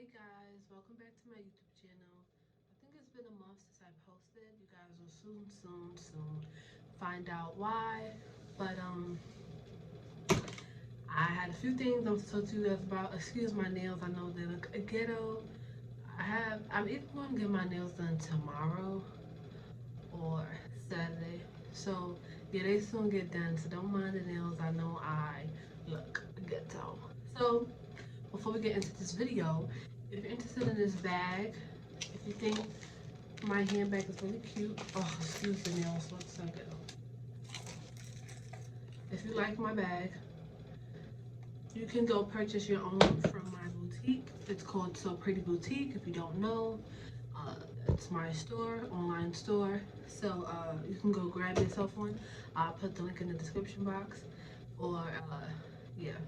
Hey guys, welcome back to my YouTube channel. I think it's been a month since I posted. You guys will soon find out why. But I had a few things I'm supposed to talk to you guys about. Excuse my nails, I know they look ghetto. I'm either going to get my nails done tomorrow or Saturday. So yeah, they soon get done, so don't mind the nails. I know I look ghetto. So before we get into this video, if you're interested in this bag, if you think my handbag is really cute, oh, excuse the nails, looks so good. If you like my bag, you can go purchase your own from my boutique. It's called So Pretty Boutique. If you don't know, it's my store, online store. So you can go grab yourself one. I'll put the link in the description box, or yeah.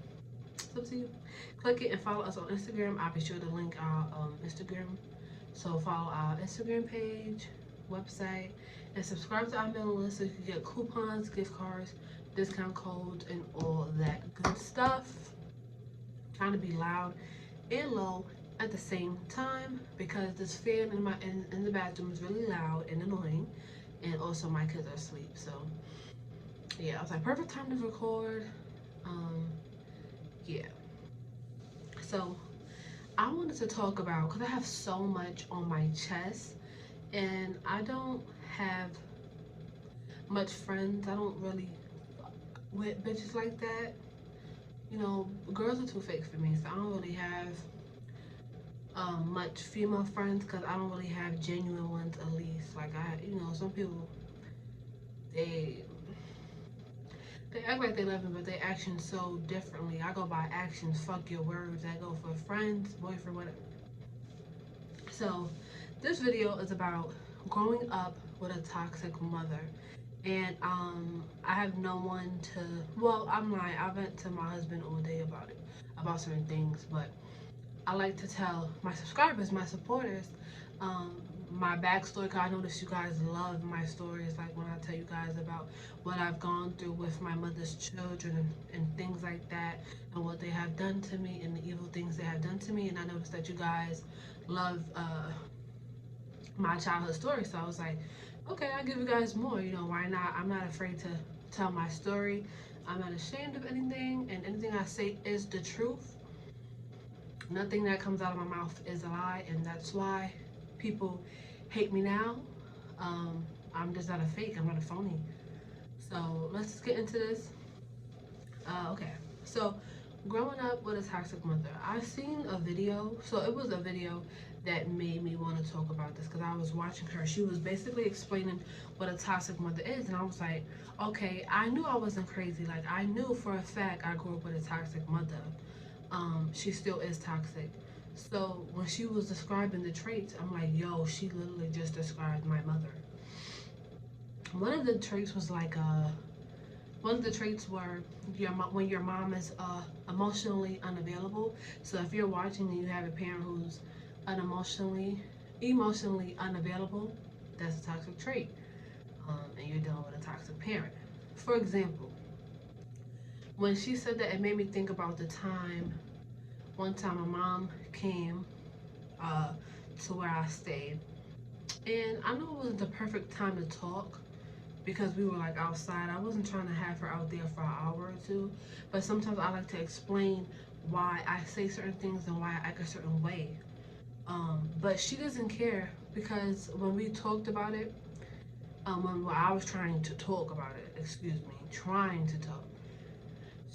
It's up to you. Click it and follow us on Instagram. I'll be sure to link our Instagram. So follow our Instagram page, website, and subscribe to our mailing list so you can get coupons, gift cards, discount codes, and all that good stuff. I'm trying to be loud and low at the same time because this fan in the bathroom is really loud and annoying, and also my kids are asleep. So yeah, I was like, perfect time to record. Yeah. So I wanted to talk about, because I have so much on my chest and I don't have much friends. I don't really with bitches like that. You know, girls are too fake for me, so I don't really have much female friends because I don't really have genuine ones, at least. Like, some people, they they act like they love me, but they action so differently. I go by actions, fuck your words. I go for friends, boyfriend, whatever. So this video is about growing up with a toxic mother. And I have no one to, well, I'm lying. I went to my husband all day about it, about certain things. But I like to tell my subscribers, my supporters, um, my backstory, because I notice you guys love my stories. Like when I tell you guys about what I've gone through with my mother's children and things like that, and what they have done to me and the evil things they have done to me. And I noticed that you guys love my childhood story. So I was like, okay, I'll give you guys more. You know, why not? I'm not afraid to tell my story. I'm not ashamed of anything, and anything I say is the truth. Nothing that comes out of my mouth is a lie, and that's why people hate me now. Um, I'm just not a fake. I'm not a phony. So let's just get into this. Okay. So growing up with a toxic mother, I seen a video. So it was a video that made me want to talk about this because I was watching her. She was basically explaining what a toxic mother is, and I was like, okay, I knew I wasn't crazy. Like I knew for a fact I grew up with a toxic mother. She still is toxic. So when she was describing the traits, I'm like, yo, she literally just described my mother. One of the traits was like one of the traits were when your mom is emotionally unavailable. So if you're watching and you have a parent who's emotionally unavailable, that's a toxic trait, and you're dealing with a toxic parent. For example, when she said that, it made me think about the time. One time, my mom came uh, to where I stayed, and I knew it wasn't the perfect time to talk because we were like outside. I wasn't trying to have her out there for an hour or two, but sometimes I like to explain why I say certain things and why I act a certain way. But she doesn't care because when we talked about it, when I was trying to talk about it, excuse me, trying to talk,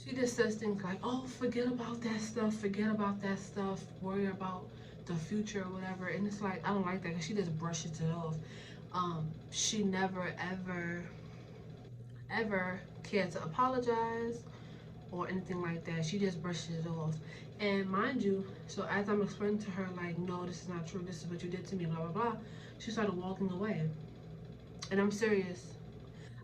she just says things like, oh, forget about that stuff, worry about the future or whatever. And it's like, I don't like that because she just brushes it off. She never, ever cared to apologize or anything like that. She just brushes it off. And mind you, so as I'm explaining to her, like, no, this is not true, this is what you did to me, blah, blah, blah, she started walking away. And I'm serious.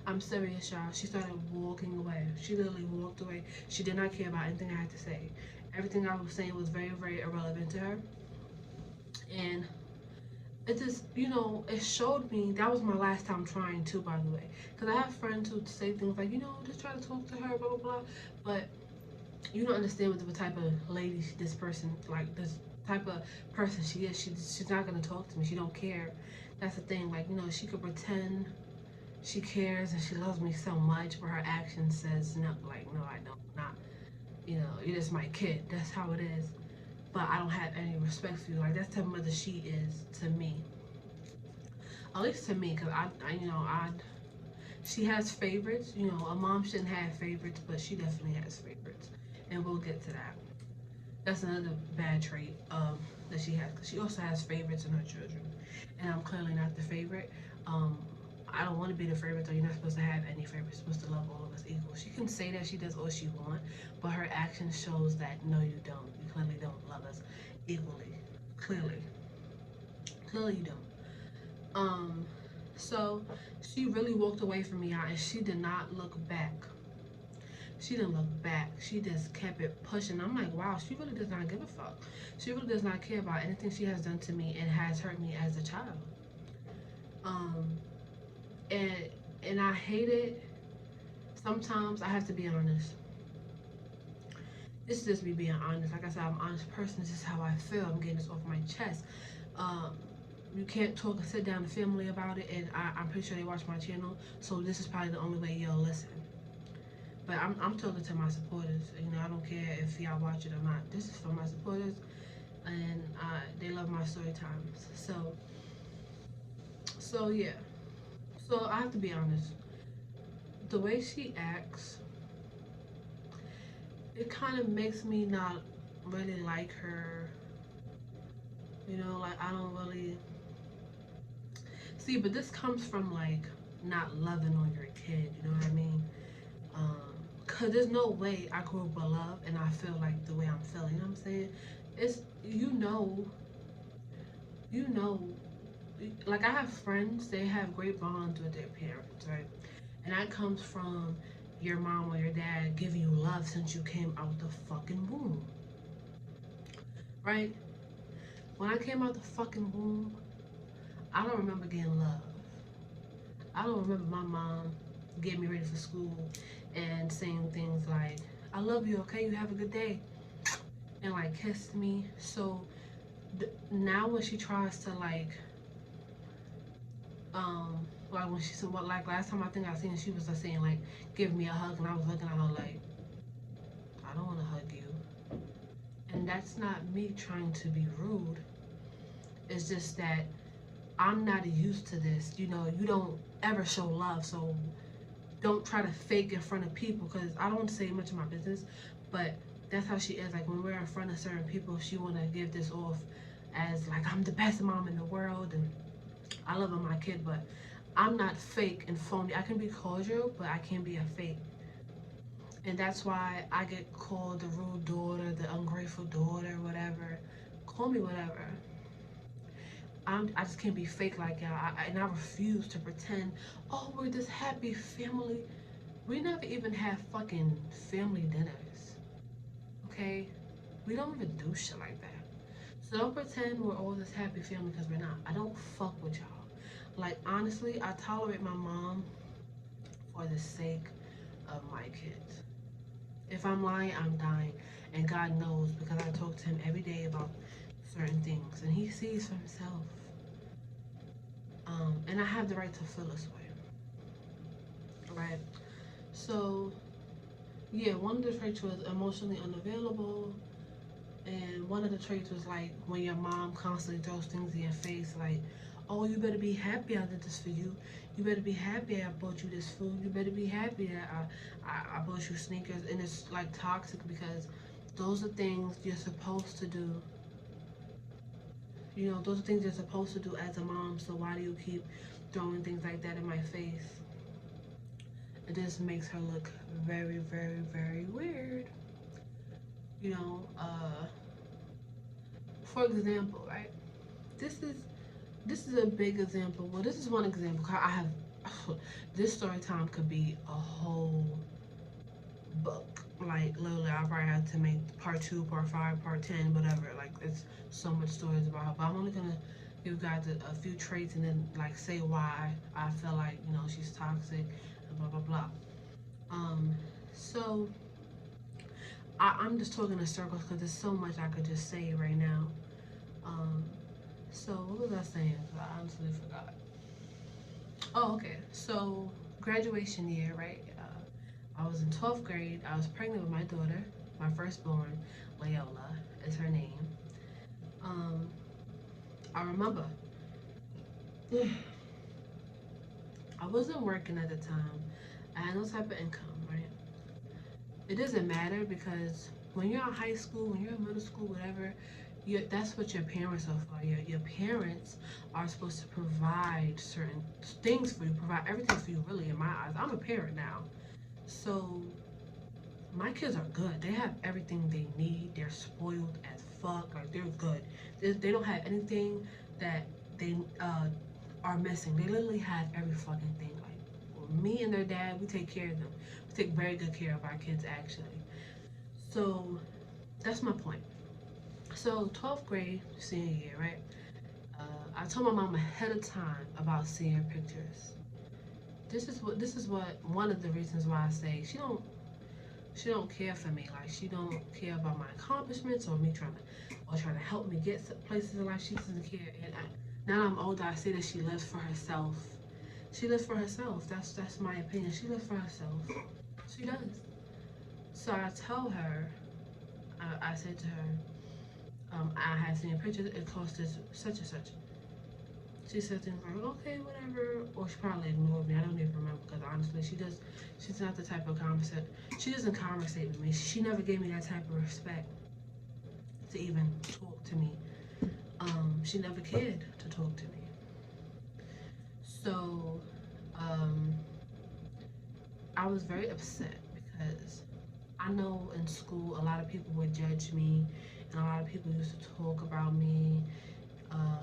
I'm serious, y'all. She started walking away. She literally walked away. She did not care about anything I had to say. Everything I was saying was very, very irrelevant to her. And it just, it showed me, that was my last time trying to, by the way. Because I have friends who say things like, just try to talk to her, blah, blah, blah. But you don't understand what type of lady this person, like, this type of person she is. She's not gonna talk to me. She don't care. That's the thing. Like, you know, she could pretend she cares and she loves me so much, but her action says no. Like, no, I don't. Not. You know, you're just my kid. That's how it is. But I don't have any respect for you. Like, that's the type of mother she is to me. At least to me, cause she has favorites. You know, a mom shouldn't have favorites, but she definitely has favorites, and we'll get to that. That's another bad trait that she has, because she also has favorites in her children, and I'm clearly not the favorite. Um, I don't want to be the favorite, though. You're not supposed to have any favorites. You're supposed to love all of us equal. She can say that she does all she wants, but her action shows that no, you don't. You clearly don't love us equally. Clearly, clearly you don't. Um, so she really walked away from me out, and she did not look back. She didn't look back. She just kept it pushing. I'm like, wow, she really does not give a fuck. She really does not care about anything she has done to me and has hurt me as a child. Um, and I hate it. Sometimes I have to be honest. This is just me being honest. Like I said, I'm an honest person. This is how I feel. I'm getting this off my chest. Um, you can't talk and sit down to family about it, and I'm pretty sure they watch my channel. So this is probably the only way you'll listen. But I'm talking to my supporters. You know, I don't care if y'all watch it or not. This is for my supporters, and they love my story times. So yeah. So I have to be honest. The way she acts, it kind of makes me not really like her. You know, like I don't really see. But this comes from like not loving on your kid. You know what I mean? Um, Cause there's no way I grew up with love and I feel like the way I'm feeling. You know what I'm saying? It's you know, like I have friends. They have great bonds with their parents, right? And that comes from your mom or your dad giving you love since you came out the fucking womb, right? When I came out the fucking womb, I don't remember getting love. I don't remember my mom getting me ready for school and saying things like, I love you, okay, you have a good day, and like kissed me. So now when she tries to like when she said what, like last time I think I seen, she was just saying like give me a hug, and I was looking at her like I don't want to hug you. And that's not me trying to be rude. It's just that I'm not used to this. You know, you don't ever show love, so don't try to fake in front of people, because I don't want to say much of my business, but that's how she is. Like when we're in front of certain people, she want to give this off as like I'm the best mom in the world and I love my kid, but I'm not fake and phony. I can be cordial, but I can't be a fake. And that's why I get called the rude daughter, the ungrateful daughter, whatever. Call me whatever. I just can't be fake like y'all. And I refuse to pretend, oh, we're this happy family. We never even have fucking family dinners, okay? We don't even do shit like that. So don't pretend we're all this happy family, because we're not. I don't fuck with y'all. Like, honestly, I tolerate my mom for the sake of my kids. If I'm lying, I'm dying. And God knows, because I talk to him every day about certain things. And he sees for himself. And I have the right to feel this way. Right? So, yeah, one of the traits was emotionally unavailable. And one of the traits was like when your mom constantly throws things in your face, like, oh, you better be happy I did this for you. You better be happy I bought you this food. You better be happy that I bought you sneakers. And it's like toxic, because those are things you're supposed to do. You know, those are things you're supposed to do as a mom. So why do you keep throwing things like that in my face? It just makes her look very, very, very weird. You know, for example, right? This is this is a big example. Well, this is one example. I have this story time could be a whole book. Like literally, I probably have to make part two, part five, part 10, whatever. Like it's so much stories about her. But I'm only gonna give you guys a few traits and then like say why I feel like she's toxic and blah blah blah. Um, so I'm just talking in circles because there's so much I could just say right now. Um, so what was I saying? 'Cause I honestly forgot. Oh, okay. So graduation year, right? I was in 12th grade. I was pregnant with my daughter, my firstborn, Leola is her name. Um, I remember I wasn't working at the time. I had no type of income, right? It doesn't matter because when you're in high school, when you're in middle school, whatever, that's what your parents are for. Your parents are supposed to provide certain things for you, provide everything for you, really, in my eyes. I'm a parent now. So my kids are good. They have everything they need. They're spoiled as fuck. Like, they're good. They don't have anything that they are missing. They literally have every fucking thing. Like, me and their dad, we take care of them. We take very good care of our kids, actually. So that's my point. So 12th grade, senior year, right? I told my mom ahead of time about seeing her pictures. This is what one of the reasons why I say she don't care for me. Like, she don't care about my accomplishments or me trying to help me get places in life. She doesn't care. And now I'm older, I see that she lives for herself. She lives for herself. That's my opinion. She lives for herself. She does. So I tell her, I said to her, I had seen a picture. It cost us such and such. She said things like, okay, whatever, or she probably ignored me. I don't even remember because honestly, she's not the type of conversation. She doesn't conversate with me. She never gave me that type of respect to even talk to me. She never cared to talk to me. So, um, I was very upset because I know in school a lot of people would judge me, and a lot of people used to talk about me.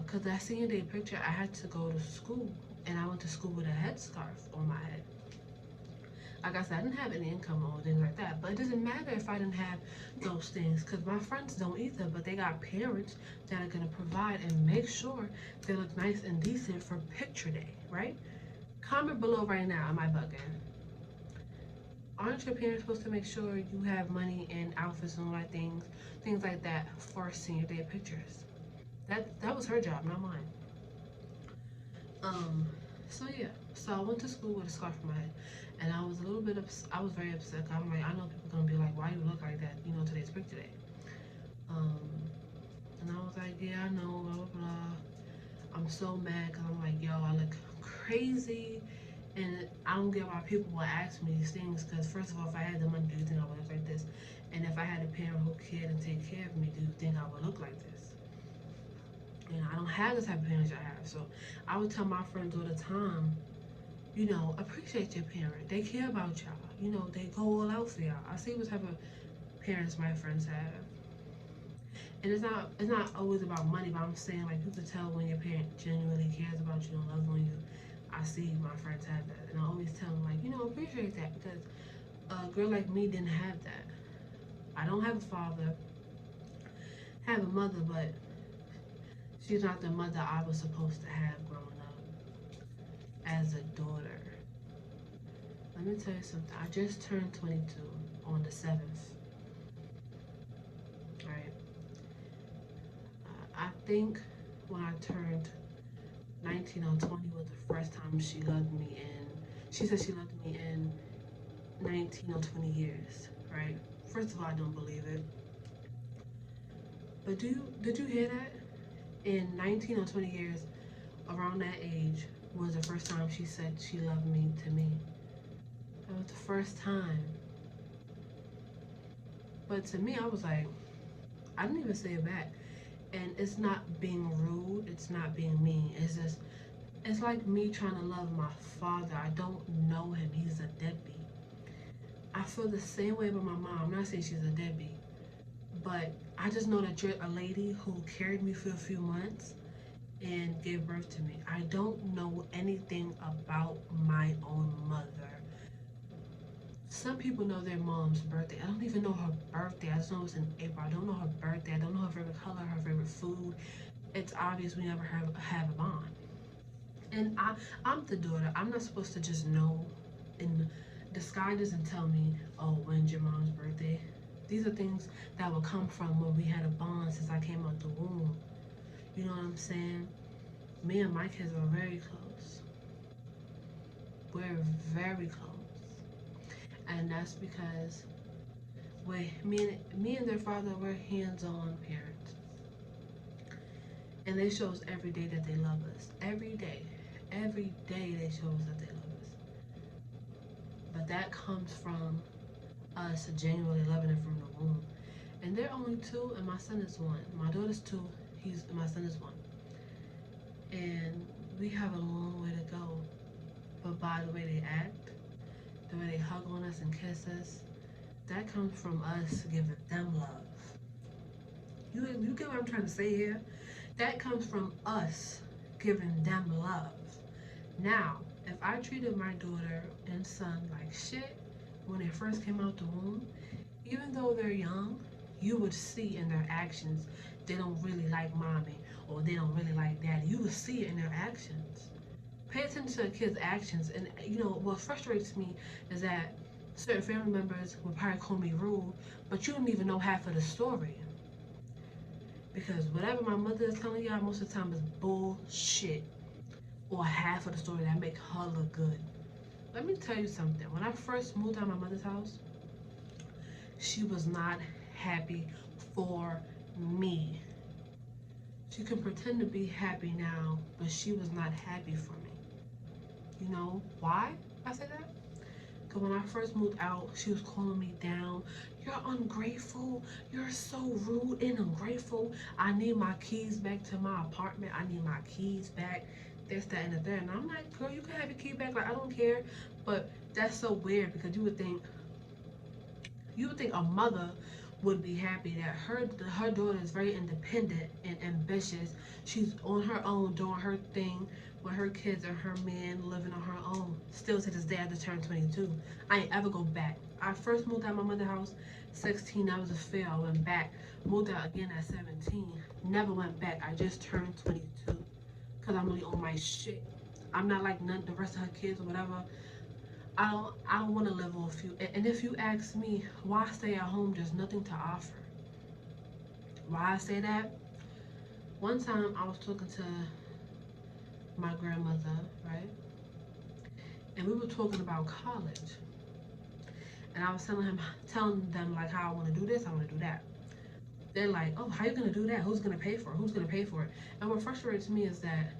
Cause that senior day picture, I had to go to school, and I went to school with a headscarf on my head. Like I said, I didn't have any income or things like that, but it doesn't matter if I didn't have those things, cause my friends don't either. But they got parents that are gonna provide and make sure they look nice and decent for picture day, right? Comment below right now. Am I bugging? Aren't your parents supposed to make sure you have money and outfits and all that things like that for senior day pictures? That was her job, not mine. Um, so yeah, so I went to school with a scarf on my head, and I was a little bit I was very upset. I'm like, I know people gonna be like, why you look like that? You know, today's picture day. Um, and I was like, yeah, I know, blah blah blah. I'm so mad because I'm like, yo, I look crazy, and I don't get why people will ask me these things. Because first of all, if I had the money, do you think I would look like this? And if I had a parent who cared and take care of me, do you think I would look like this? I don't have the type of parents I have. So I would tell my friends all the time, appreciate your parent. They care about y'all. They go all out for y'all. I see what type of parents my friends have. And it's not always about money, but I'm saying, like, you can tell when your parent genuinely cares about you and loves on you. I see my friends have that, and I always tell them, like, appreciate that, because a girl like me didn't have that. I don't have a father, I have a mother, but she's not the mother I was supposed to have growing up as a daughter. Let me tell you something. I just turned 22 on the 7th, right? I think when I turned 19 or 20 was the first time she loved me in. She said she loved me in 19 or 20 years, right? First of all, I don't believe it. But did you hear that? In 19 or 20 years, around that age, was the first time she said she loved me to me. That was the first time. But to me, I was like, I didn't even say it back. And it's not being rude, it's not being mean. It's like me trying to love my father. I don't know him. He's a deadbeat. I feel the same way about my mom. I'm not saying she's a deadbeat, but I just know that you're a lady who carried me for a few months and gave birth to me. I don't know anything about my own mother. Some people know their mom's birthday. I don't even know her birthday. I just know it's in April. I don't know her birthday. I don't know her favorite color, her favorite food. It's obvious we never have a bond. And I'm the daughter. I'm not supposed to just know. And the sky doesn't tell me, oh, when's your mom's birthday? These are things that will come from when we had a bond since I came out the womb. You know what I'm saying? Me and my kids are very close. We're very close. And that's because me and their father, we're hands-on parents. And they show us every day that they love us. Every day. Every day they show us that they love us. But that comes from us genuinely loving them from the womb. And they're only two, and my son is one. My daughter's two, my son is one. And we have a long way to go. But by the way they act, the way they hug on us and kiss us, that comes from us giving them love. You get what I'm trying to say here? That comes from us giving them love. Now, if I treated my daughter and son like shit when they first came out the womb, even though they're young, you would see in their actions they don't really like mommy or they don't really like daddy. You would see it in their actions. Pay attention to a kid's actions. And you know what frustrates me is that certain family members will probably call me rude, but you don't even know half of the story. Because whatever my mother is telling y'all most of the time is bullshit. Or half of the story that make her look good. Let me tell you something. When I first moved out of my mother's house, she was not happy for me. She can pretend to be happy now, but she was not happy for me. You know why I say that? Because when I first moved out, she was calling me down. You're ungrateful. You're so rude and ungrateful. I need my keys back to my apartment. I need my keys back. This, that, and the third. And I'm like, girl, you can have your key back. Like, I don't care. But that's so weird because you would think a mother would be happy that her daughter is very independent and ambitious. She's on her own doing her thing with her kids and her man living on her own. Still to this day, I just turned 22. I ain't ever go back. I first moved out of my mother's house 16. That was a fail. I went back. Moved out again at 17. Never went back. I just turned 22 because I'm really on my shit. I'm not like none the rest of her kids or whatever. I don't want to live off you. And if you ask me why stay at home, there's nothing to offer. Why I say that? One time I was talking to my grandmother, right? And we were talking about college. And I was telling them like how I want to do this, I want to do that. They're like, oh, how you gonna do that? Who's gonna pay for it? Who's gonna pay for it? And what frustrates me is that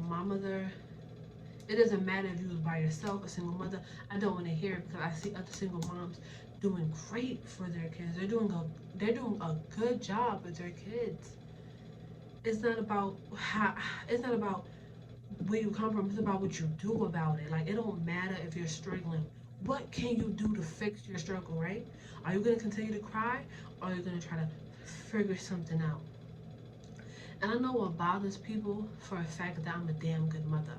my mother, it doesn't matter if you was by yourself, a single mother. I don't want to hear it because I see other single moms doing great for their kids. They're doing a good job with their kids. It's not about how. It's not about where you come from. It's about what you do about it. Like it don't matter if you're struggling. What can you do to fix your struggle? Right? Are you gonna continue to cry, or are you gonna try to figure something out? And I know what bothers people for a fact that I'm a damn good mother.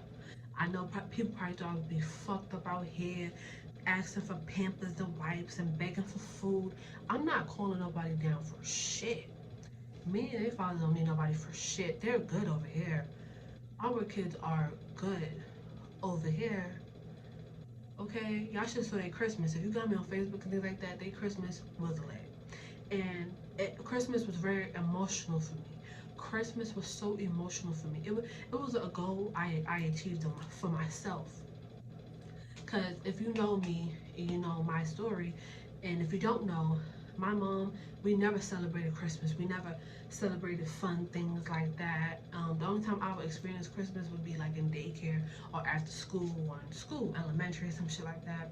I know people probably thought I would be fucked up out here, asking for pampers and wipes and begging for food. I'm not calling nobody down for shit. Me and their fathers don't need nobody for shit. They're good over here. Our kids are good over here. Okay? Y'all should saw their Christmas. If you got me on Facebook and things like that, their Christmas was lit. And Christmas was very emotional for me. Christmas was so emotional for me. It was a goal I achieved for myself. Because if you know me, you know my story. And if you don't know, my mom, we never celebrated Christmas. We never celebrated fun things like that. The only time I would experience Christmas would be like in daycare or after school or in school, elementary, some shit like that.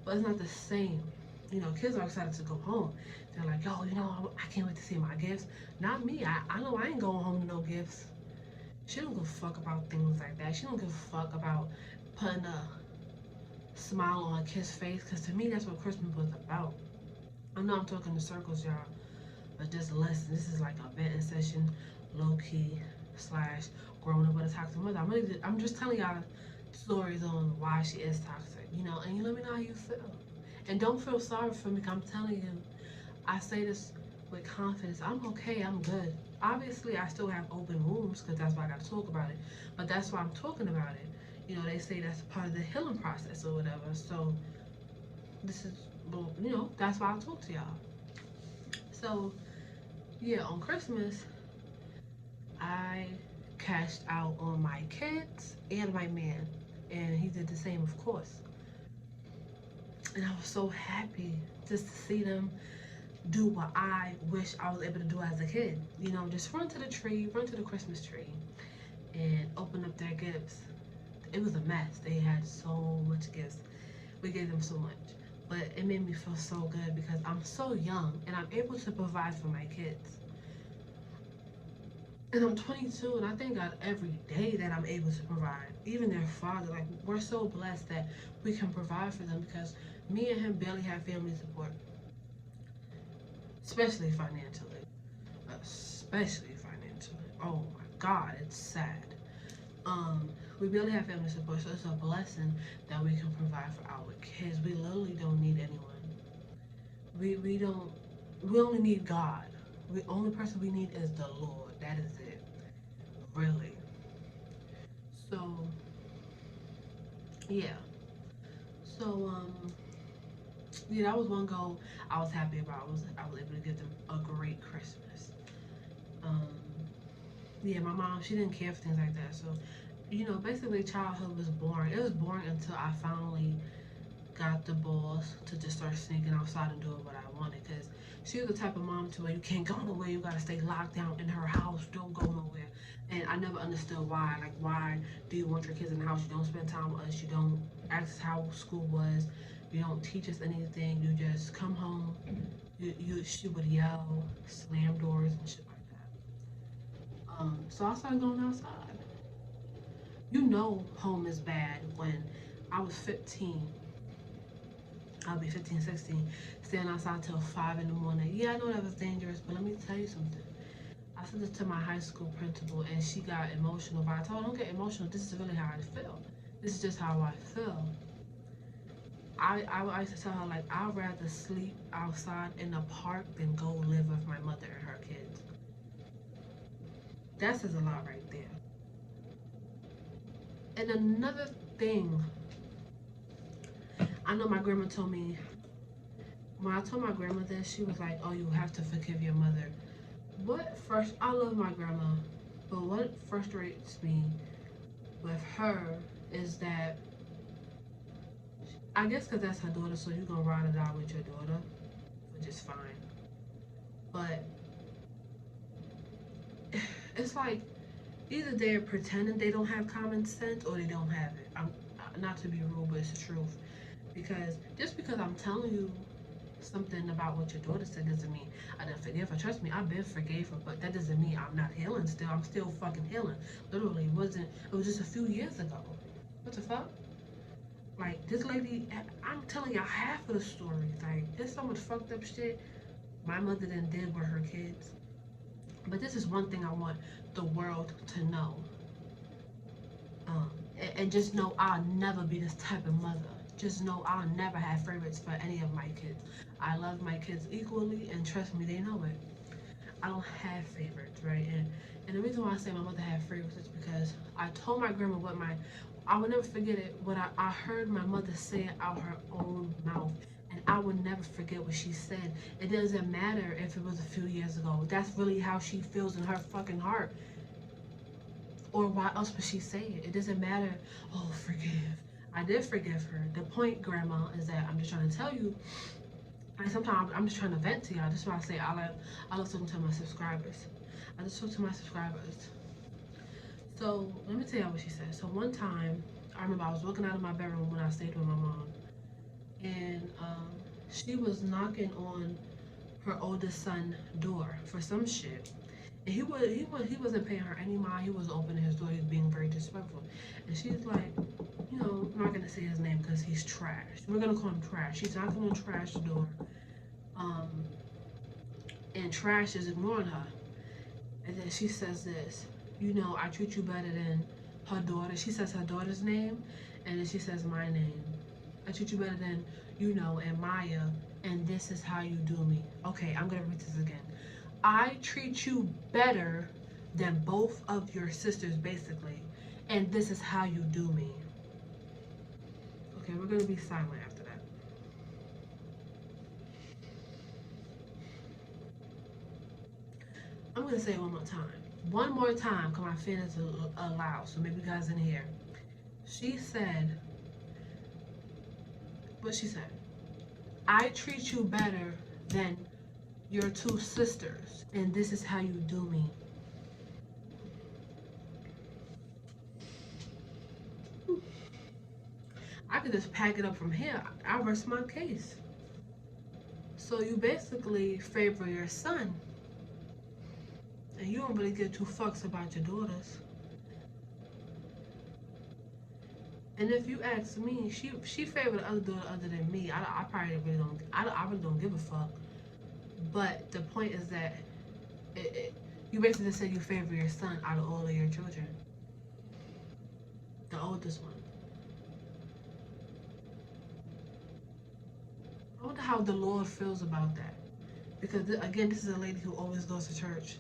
But it's not the same. You know, kids are excited to go home. They're like, yo, I can't wait to see my gifts. Not me. I know I ain't going home with no gifts. She don't give a fuck about things like that. She don't give a fuck about putting a smile on a kid's face. Because to me, that's what Christmas was about. I know I'm talking in circles, y'all. But just listen. This is like a venting session, low-key, / growing up with a toxic mother. I'm just telling y'all stories on why she is toxic. And you let me know how you feel. And don't feel sorry for me, 'cause I'm telling you, I say this with confidence. I'm okay, I'm good. Obviously, I still have open wounds, because that's why I got to talk about it. But that's why I'm talking about it. They say that's part of the healing process or whatever. So, this is, that's why I talk to y'all. So, yeah, on Christmas, I cashed out on my kids and my man, and he did the same, of course. And I was so happy just to see them do what I wish I was able to do as a kid. You know, just run to the tree, run to the Christmas tree, and open up their gifts. It was a mess. They had so much gifts. We gave them so much. But it made me feel so good because I'm so young and I'm able to provide for my kids. And I'm 22 and I thank God every day that I'm able to provide. Even their father, like we're so blessed that we can provide for them because me and him barely have family support, especially financially. Especially financially. Oh my God, it's sad. Um, we barely have family support, so it's a blessing that we can provide for our kids. We literally don't need anyone. We don't. We only need God. The only person we need is the Lord. That is it. Really. So yeah. So yeah, that was one goal I was happy about. I was able to give them a great Christmas. Um, yeah, my mom, she didn't care for things like that. So, you know, basically childhood was boring. It was boring until I finally got the balls to just start sneaking outside and doing what I wanted. Because she was the type of mom to where you can't go nowhere. You gotta stay locked down in her house. Don't go nowhere. And I never understood why. Like, why do you want your kids in the house? You don't spend time with us. You don't ask us how school was. You don't teach us anything. You just come home. She would yell, slam doors and shit like that. So I started going outside. You know, home is bad when I was 15. I'll be 15, 16, staying outside till 5 in the morning. Yeah, I know that was dangerous, but let me tell you something. I said this to my high school principal, and she got emotional. But I told her, don't get emotional. This is really how I feel. This is just how I feel. I used to tell her, like, I'd rather sleep outside in the park than go live with my mother and her kids. That says a lot right there. And another thing, I know my grandma told me, when I told my grandma this, she was like, oh, you have to forgive your mother. I love my grandma, but what frustrates me with her is that, I guess because that's her daughter, so you're going to ride it out with your daughter, which is fine. But it's like either they're pretending they don't have common sense or they don't have it. I'm not to be rude, but it's the truth. Because just because I'm telling you something about what your daughter said doesn't mean I didn't forgive her. Trust me, I've been forgave her, but that doesn't mean I'm not healing still. I'm still fucking healing. Literally, it was just a few years ago. What the fuck? Like, this lady, I'm telling y'all half of the story. Like, there's so much fucked up shit my mother then did with her kids. But this is one thing I want the world to know. Um, and just know I'll never be this type of mother. Just know I'll never have favorites for any of my kids. I love my kids equally, and trust me, they know it. I don't have favorites, right? And the reason why I say my mother had favorites is because I told my grandma I will never forget it, what I heard my mother say out her own mouth. And I will never forget what she said. It doesn't matter if it was a few years ago. That's really how she feels in her fucking heart. Or why else would she say it? It doesn't matter. Oh, forgive. I did forgive her. The point, Grandma, is that I'm just trying to tell you. And sometimes I'm just trying to vent to y'all. That's why I say I love talking to my subscribers. I just talk to my subscribers. So let me tell y'all what she said. So one time, I remember I was walking out of my bedroom when I stayed with my mom, and she was knocking on her oldest son door for some shit. And he wasn't paying her any mind. He was opening his door. He was being very disrespectful. And she's like, you know, I'm not gonna say his name because he's trash. We're gonna call him Trash. She's knocking on Trash door, um, and Trash is ignoring her. And then she says this, you know, I treat you better than her daughter. She says her daughter's name, and then she says my name. I treat you better than, you know, and Myah, and this is how you do me. Okay, I'm gonna read this again. I treat you better than both of your sisters, basically, and this is how you do me. Okay, we're gonna be silent after that. I'm gonna say it one more time. One more time, cause my fan is loud, so maybe you guys didn't hear. She said, what she said? I treat you better than your two sisters, and this is how you do me. I could just pack it up from here. I rest my case. So you basically favor your son, and you don't really give two fucks about your daughters. And if you ask me, she favored the other daughter other than me. I probably really don't. I really don't give a fuck. But the point is that you basically just said you favor your son out of all of your children, the oldest one. I wonder how the Lord feels about that. Because again, this is a lady who always goes to church,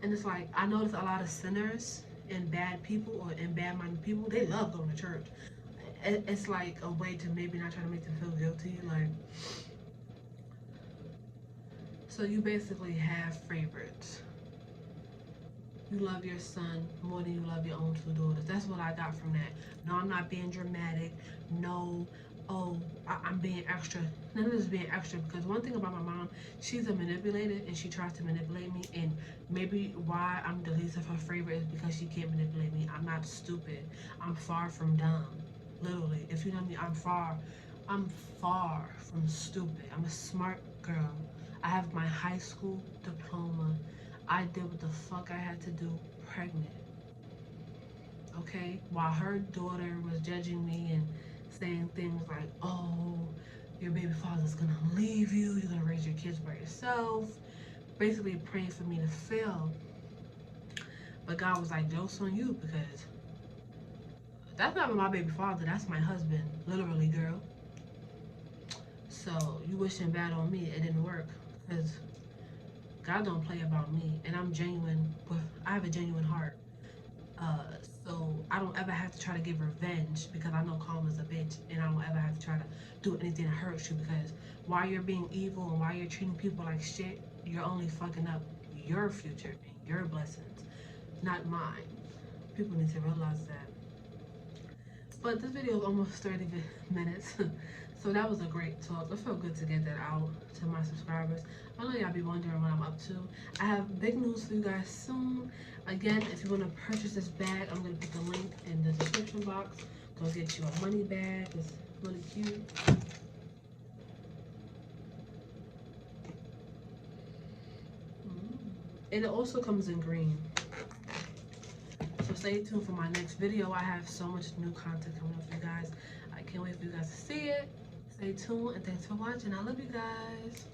and it's like I notice a lot of sinners and bad people or and bad-minded people. They love going to church. It's like a way to maybe not try to make them feel guilty. Like, so you basically have favorites. You love your son more than you love your own two daughters. That's what I got from that. No, I'm not being dramatic. No, oh, I'm being extra. None of this is being extra because one thing about my mom, she's a manipulator and she tries to manipulate me. And maybe why I'm the least of her favorite is because she can't manipulate me. I'm not stupid. I'm far from dumb. Literally, if you know me, I'm far from stupid. I'm a smart girl. I have my high school diploma. I did what the fuck I had to do pregnant. Okay? While her daughter was judging me and saying things like, oh, your baby father's gonna leave you, you're gonna raise your kids by yourself. Basically praying for me to fail. But God was like, joke's on you because that's not my baby father, that's my husband. Literally, girl. So you wishing bad on me, it didn't work. Because God don't play about me, and I'm genuine. I have a genuine heart. Uh, so I don't ever have to try to give revenge because I know karma's a bitch, and I don't ever have to try to do anything that hurts you because while you're being evil and while you're treating people like shit, you're only fucking up your future and your blessings, not mine. People need to realize that. But this video is almost 30 minutes. So that was a great talk. It felt good to get that out to my subscribers. I know y'all be wondering what I'm up to. I have big news for you guys soon. Again, if you want to purchase this bag, I'm going to put the link in the description box. Go get you a money bag. It's really cute. And it also comes in green. So stay tuned for my next video. I have so much new content coming up for you guys. I can't wait for you guys to see it. Stay tuned and thanks for watching. I love you guys.